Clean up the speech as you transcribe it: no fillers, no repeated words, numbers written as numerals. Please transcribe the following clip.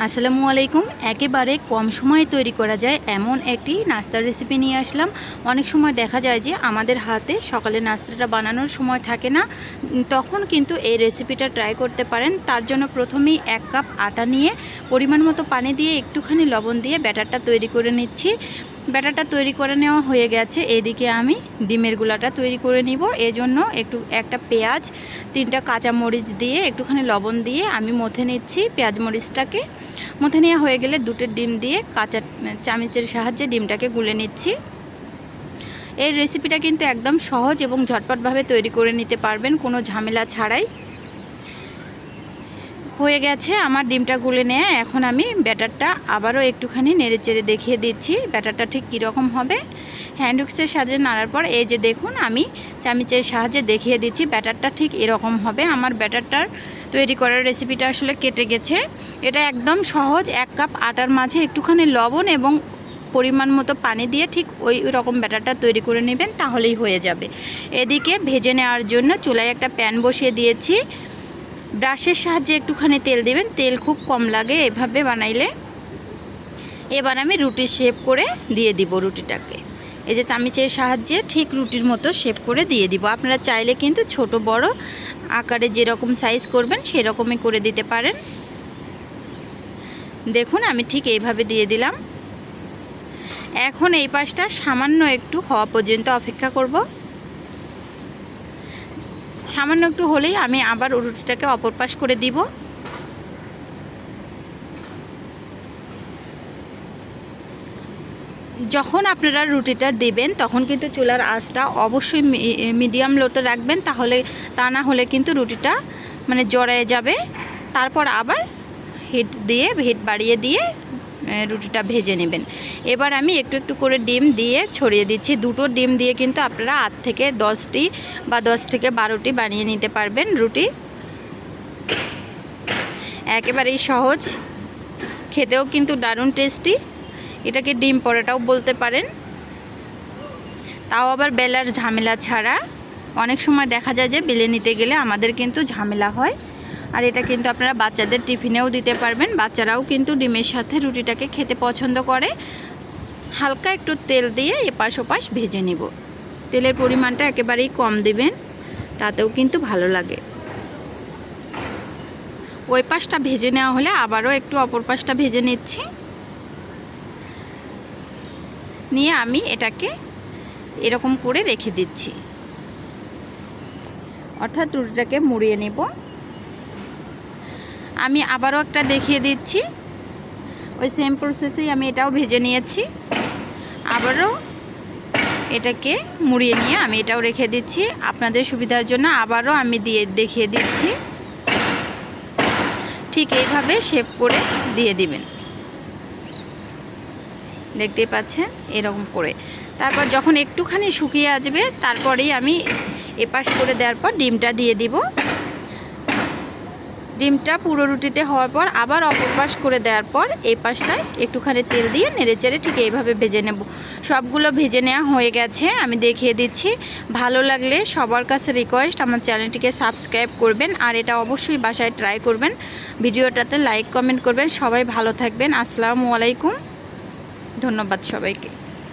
আসসালামু আলাইকুম। একেবারে কম সময়ে তৈরি করা যায় এমন একটি নাস্তার রেসিপি নিয়ে আসলাম। অনেক সময় দেখা যায় যে আমাদের হাতে সকালে নাস্তাটা বানানোর সময় থাকে না, তখন কিন্তু এই রেসিপিটা ট্রাই করতে পারেন। তার জন্য প্রথমেই 1 কাপ আটা নিয়ে পরিমাণ মতো পানি দিয়ে একটুখানি লবণ দিয়ে ব্যাটারটা তৈরি করে নিচ্ছি। ব্যাটারটা তৈরি করে নেওয়া হয়ে গেছে। এদিকে আমি ডিমের গুলাটা তৈরি করে নিব। এজন্য একটা পেঁয়াজ, 3টা কাঁচামরিচ দিয়ে একটুখানি লবণ দিয়ে আমি মথে নিচ্ছি। পেঁয়াজ মরিচটাকে মথে নেওয়া হয়ে গেলে 2টো ডিম দিয়ে কাঁচা চামচের সাহায্যে ডিমটাকে গুলে নিচ্ছি। এই রেসিপিটা কিন্তু একদম সহজ এবং ঝটপটভাবে তৈরি করে নিতে পারবেন, কোনো ঝামেলা ছাড়াই। হয়ে গেছে আমার ডিমটা গুলে নেওয়া। এখন আমি ব্যাটারটা আবারও একটুখানি নেড়েচেড়ে দেখিয়ে দিচ্ছি ব্যাটারটা ঠিক কীরকম হবে। হ্যান্ড উইক্সের সাহায্যে নাড়ার পর এই যে দেখুন আমি চামচের সাহায্যে দেখিয়ে দিচ্ছি ব্যাটারটা ঠিক এরকম হবে। আমার ব্যাটারটার তৈরি করার রেসিপিটা আসলে কেটে গেছে। এটা একদম সহজ। 1 কাপ আটার মাঝে একটুখানি লবণ এবং পরিমাণ মতো পানি দিয়ে ঠিক ওই রকম ব্যাটারটা তৈরি করে নেবেন, তাহলেই হয়ে যাবে। এদিকে ভেজে নেওয়ার জন্য চুলায় একটা প্যান বসিয়ে দিয়েছি। ব্রাশের সাহায্যে একটুখানি তেল দিবেন, তেল খুব কম লাগে এভাবে বানাইলে। এবার আমি রুটির শেপ করে দিয়ে দিব রুটিটাকে। এই যে চামচের সাহায্যে ঠিক রুটির মতো শেপ করে দিয়ে দিব। আপনারা চাইলে কিন্তু ছোট বড় আকারে যেরকম সাইজ করবেন সেরকমই করে দিতে পারেন। দেখুন আমি ঠিক এইভাবে দিয়ে দিলাম। এখন এই পাশটা সামান্য একটু হওয়া পর্যন্ত অপেক্ষা করব। সামান্য একটু হলেই আমি আবার রুটিটাকে অপর পাশ করে দিব। যখন আপনারা রুটিটা দেবেন তখন কিন্তু চুলার আঁচটা অবশ্যই মিডিয়াম লোতে রাখবেন, তা না হলে কিন্তু রুটিটা জড়ায় যাবে। তারপর আবার হিট বাড়িয়ে দিয়ে রুটিটা ভেজে নেবেন। এবার আমি একটু একটু করে ডিম দিয়ে ছড়িয়ে দিচ্ছি। 2টো ডিম দিয়ে কিন্তু আপনারা 8 থেকে 10টি বা 10 থেকে 12টি বানিয়ে নিতে পারবেন রুটি। একেবারেই সহজ, খেতেও কিন্তু দারুণ টেস্টি। এটাকে ডিম পরোটাও বলতে পারেন, তাও আবার বেলার ঝামেলা ছাড়া। অনেক সময় দেখা যায় যে বেলে নিতে গেলে আমাদের কিন্তু ঝামেলা হয়। আর এটা কিন্তু আপনারা বাচ্চাদের টিফিনেও দিতে পারবেন। বাচ্চারাও কিন্তু ডিমের সাথে রুটিটাকে খেতে পছন্দ করে। হালকা একটু তেল দিয়ে এপাশ ওপাশ ভেজে নিব। তেলের পরিমাণটা একেবারেই কম দিবেন, তাতেও কিন্তু ভালো লাগে। ওই পাশটা ভেজে নেওয়া হলে আবারও একটু অপর পাশটা ভেজে নিচ্ছি। নিয়ে আমি এটাকে এরকম করে রেখে দিচ্ছি, অর্থাৎ রুটিটাকে মুড়িয়ে নেব। আমি আবারও একটা দেখিয়ে দিচ্ছি। ওই সেম প্রসেসেই আমি এটাও ভেজে নিয়েছি। আবারও এটাকে মুড়িয়ে নিয়ে আমি এটাও রেখে দিচ্ছি। আপনাদের সুবিধার জন্য আবারও আমি দেখিয়ে দিচ্ছি। ঠিক এইভাবে শেপ করে দিয়ে দিবেন, দেখতেই পাচ্ছেন এরকম করে। তারপর যখন একটুখানি শুকিয়ে আসবে তারপরেই আমি এপাশ করে দেওয়ার পর ডিমটা দিয়ে দিব। ডিমটা পুরো রুটিতে হওয়ার পর আবার অপর পাশ করে দেওয়ার পর এই পাশটায় একটুখানি তেল দিয়ে নেড়েচেড়ে ঠিক এইভাবে ভেজে নেব। সবগুলো ভেজে নেওয়া হয়ে গেছে, আমি দেখিয়ে দিচ্ছি। ভালো লাগলে সবার কাছে রিকোয়েস্ট আমার চ্যানেলটিকে সাবস্ক্রাইব করবেন, আর এটা অবশ্যই বাসায় ট্রাই করবেন। ভিডিওটাতে লাইক কমেন্ট করবেন। সবাই ভালো থাকবেন। আসসালামু আলাইকুম। ধন্যবাদ সবাইকে।